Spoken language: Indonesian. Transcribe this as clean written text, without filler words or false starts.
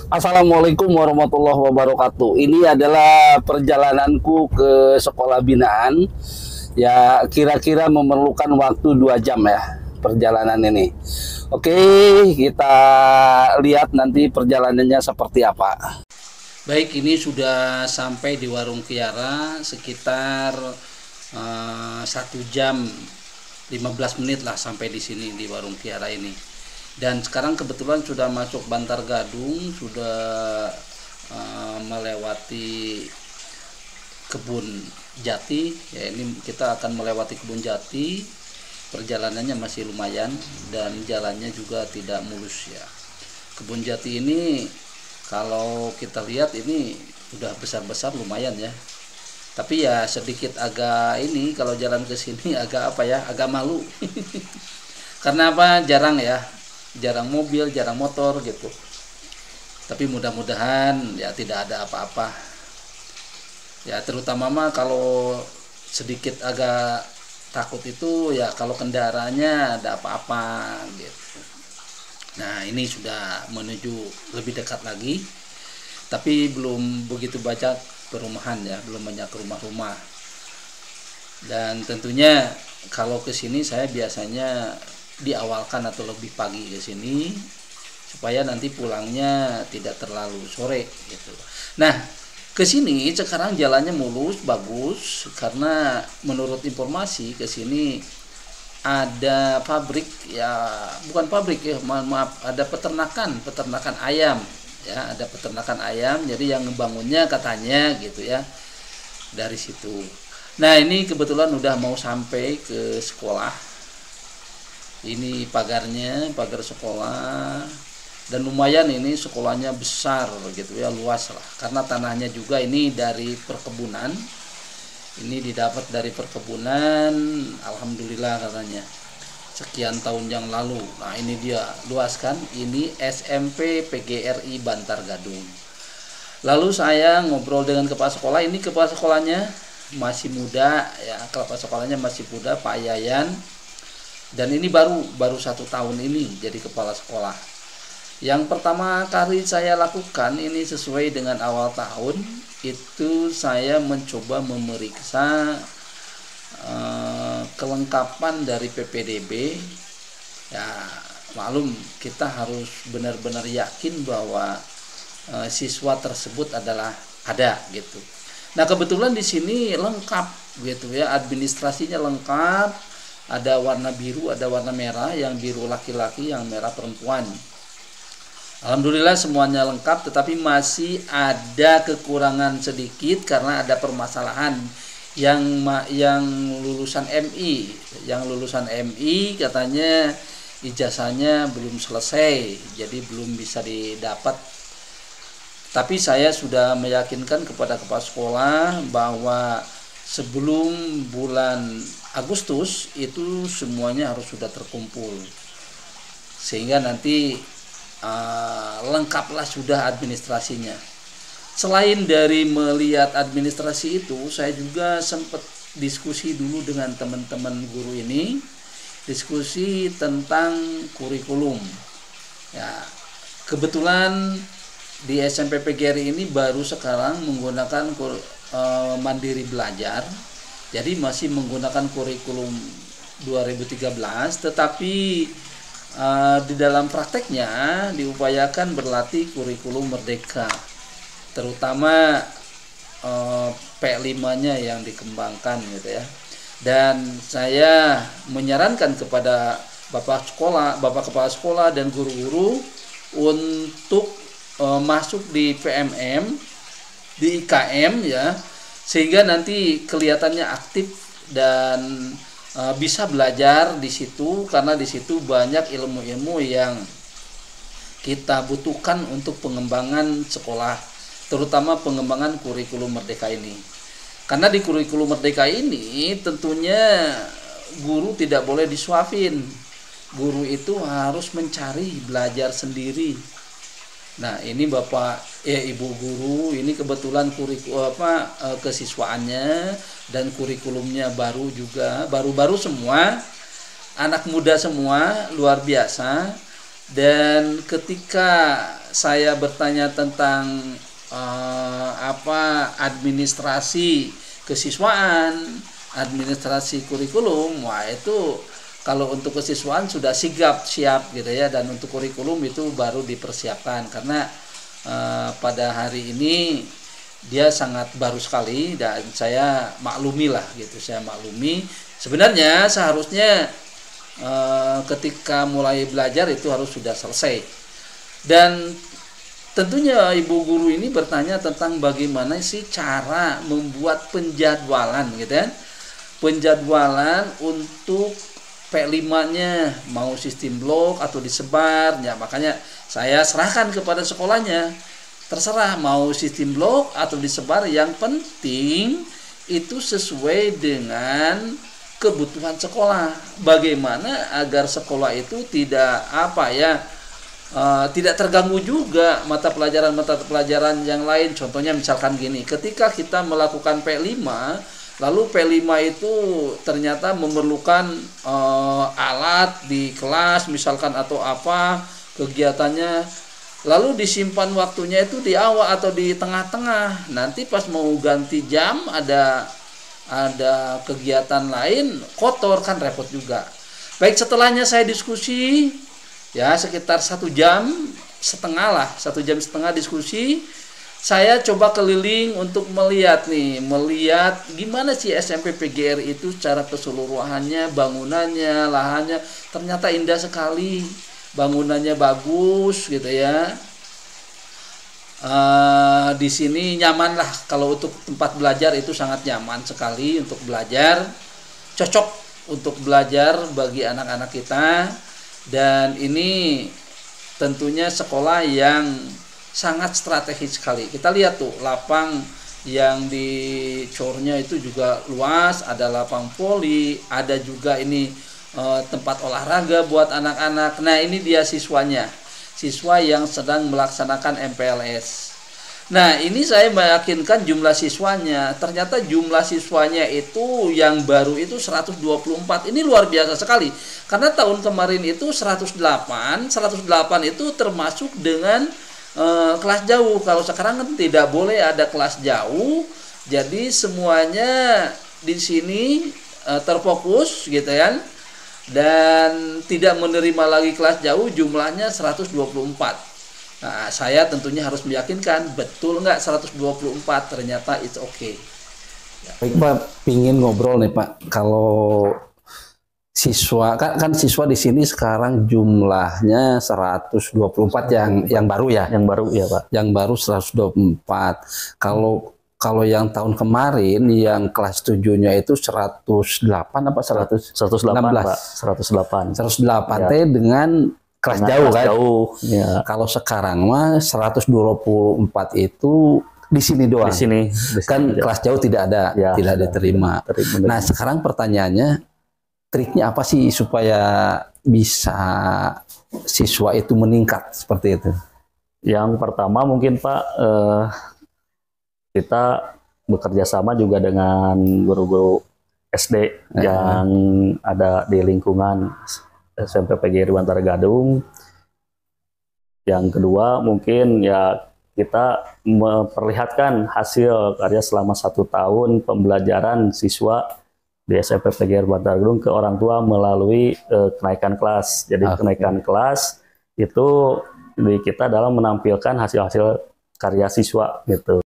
Assalamualaikum warahmatullahi wabarakatuh. Ini adalah perjalananku ke sekolah binaan. Ya, kira-kira memerlukan waktu 2 jam ya perjalanan ini. Oke, kita lihat nanti perjalanannya seperti apa. Baik, ini sudah sampai di Warung Kiara sekitar 1 jam 15 menit lah sampai di sini di Warung Kiara ini. Dan sekarang kebetulan sudah masuk Bantar Gadung, sudah melewati kebun jati. Ya, ini kita akan melewati kebun jati. Perjalanannya masih lumayan dan jalannya juga tidak mulus ya. Kebun jati ini kalau kita lihat ini udah besar-besar lumayan ya. Tapi ya sedikit agak ini kalau jalan ke sini agak apa ya, agak malu. Karena apa? Jarang mobil, jarang motor gitu. Tapi mudah-mudahan ya tidak ada apa-apa. Ya terutama mah kalau sedikit agak takut itu ya kalau kendaraannya ada apa-apa gitu. Nah ini sudah menuju lebih dekat lagi. Tapi belum begitu banyak perumahan ya, belum banyak rumah-rumah. Dan tentunya kalau ke sini saya biasanya diawalkan atau lebih pagi ke sini supaya nanti pulangnya tidak terlalu sore gitu. Nah, ke sini sekarang jalannya mulus, bagus karena menurut informasi ke sini ada pabrik ya, bukan pabrik ya, maaf, ada peternakan ayam ya, ada peternakan ayam. Jadi yang ngebangunnya katanya gitu ya dari situ. Nah, ini kebetulan udah mau sampai ke sekolah. Ini pagarnya, pagar sekolah, dan lumayan ini sekolahnya besar gitu ya, luas lah karena tanahnya juga ini dari perkebunan. Ini didapat dari perkebunan, alhamdulillah katanya sekian tahun yang lalu. Nah ini dia luas kan, ini SMP PGRI Bantar Gadung. Lalu saya ngobrol dengan kepala sekolah. Ini kepala sekolahnya masih muda ya, kepala sekolahnya masih muda, Pak Yayan. Dan ini baru 1 tahun ini jadi kepala sekolah. Yang pertama kali saya lakukan ini sesuai dengan awal tahun, itu saya mencoba memeriksa kelengkapan dari PPDB. Ya, maklum kita harus benar-benar yakin bahwa siswa tersebut adalah ada gitu. Nah, kebetulan di sini lengkap gitu ya, administrasinya lengkap. Ada warna biru, ada warna merah, yang biru laki-laki, yang merah perempuan. Alhamdulillah semuanya lengkap, tetapi masih ada kekurangan sedikit karena ada permasalahan yang lulusan MI. Yang lulusan MI katanya ijazahnya belum selesai, jadi belum bisa didapat. Tapi saya sudah meyakinkan kepada kepala sekolah bahwa sebelum bulan Agustus itu semuanya harus sudah terkumpul, sehingga nanti lengkaplah sudah administrasinya. Selain dari melihat administrasi itu, saya juga sempat diskusi dulu dengan teman-teman guru ini, diskusi tentang kurikulum. Ya, kebetulan di SMP PGRI ini baru sekarang menggunakan mandiri belajar. Jadi masih menggunakan kurikulum 2013, tetapi di dalam prakteknya diupayakan berlatih kurikulum merdeka, terutama P5-nya yang dikembangkan gitu ya. Dan saya menyarankan kepada Bapak kepala sekolah dan guru-guru untuk masuk di PMM, di IKM ya, sehingga nanti kelihatannya aktif dan bisa belajar di situ, karena di situ banyak ilmu-ilmu yang kita butuhkan untuk pengembangan sekolah, terutama pengembangan kurikulum merdeka ini. Karena di kurikulum merdeka ini tentunya guru tidak boleh disuapin. Guru itu harus mencari belajar sendiri. Nah, ini Bapak Ibu guru, ini kebetulan kesiswaannya dan kurikulumnya baru juga, baru-baru semua, anak muda semua, luar biasa. Dan ketika saya bertanya tentang administrasi kesiswaan, administrasi kurikulum, wah itu kalau untuk kesiswaan sudah siap gitu ya, dan untuk kurikulum itu baru dipersiapkan karena pada hari ini dia sangat baru sekali dan saya maklumi lah gitu, saya maklumi. Sebenarnya seharusnya ketika mulai belajar itu harus sudah selesai. Dan tentunya ibu guru ini bertanya tentang bagaimana sih cara membuat penjadwalan gitu kan. Penjadwalan untuk P5-nya mau sistem blok atau disebar ya, makanya saya serahkan kepada sekolahnya. Terserah mau sistem blok atau disebar, yang penting itu sesuai dengan kebutuhan sekolah. Bagaimana agar sekolah itu tidak tidak terganggu juga mata pelajaran yang lain. Contohnya misalkan gini, ketika kita melakukan P5, lalu P5 itu ternyata memerlukan alat di kelas misalkan atau apa kegiatannya, lalu disimpan waktunya itu di awal atau di tengah-tengah. Nanti pas mau ganti jam ada kegiatan lain, kotor kan, repot juga. Baik, setelahnya saya diskusi ya sekitar 1,5 jam lah, 1,5 jam diskusi. Saya coba keliling untuk melihat gimana sih SMP PGR itu secara keseluruhannya, bangunannya, lahannya, ternyata indah sekali, bangunannya bagus gitu ya. Di sini nyaman lah, kalau untuk tempat belajar itu sangat nyaman sekali untuk belajar, cocok untuk belajar bagi anak-anak kita. Dan ini tentunya sekolah yang sangat strategis sekali. Kita lihat tuh lapang yang di cornya itu juga luas, ada lapang voli, ada juga ini tempat olahraga buat anak-anak. Nah ini dia siswanya, siswa yang sedang melaksanakan MPLS. Nah ini saya meyakinkan jumlah siswanya, ternyata jumlah siswanya itu yang baru itu 124. Ini luar biasa sekali, karena tahun kemarin itu 108 itu termasuk dengan kelas jauh. Kalau sekarang kan tidak boleh ada kelas jauh, jadi semuanya di sini terfokus gitu kan, dan tidak menerima lagi kelas jauh, jumlahnya 124. Nah, saya tentunya harus meyakinkan betul nggak 124, ternyata it's okay. Ya. Baik Pak, pingin ngobrol nih Pak, kalau siswa kan siswa di sini sekarang jumlahnya 124 yang baru ya. Yang baru ya Pak. Yang baru 124. Kalau yang tahun kemarin yang kelas 7-nya itu 108 apa 116? 108 108 ya. Dengan kelas jauh kan. Ya. Kalau sekarang mah 124 itu di sini doang. Di sini kan aja. Kelas jauh tidak ada, ya, tidak diterima. Nah, sekarang pertanyaannya, triknya apa sih supaya bisa siswa itu meningkat seperti itu? Yang pertama mungkin Pak, kita bekerja sama juga dengan guru-guru SD yang ada di lingkungan SMP PGRI Bantar Gadung. Yang kedua mungkin ya kita memperlihatkan hasil karya selama 1 tahun pembelajaran siswa di SMP PGRI Bantar Gadung ke orang tua melalui kenaikan kelas. Jadi kenaikan kelas itu kita dalam menampilkan hasil-hasil karya siswa gitu.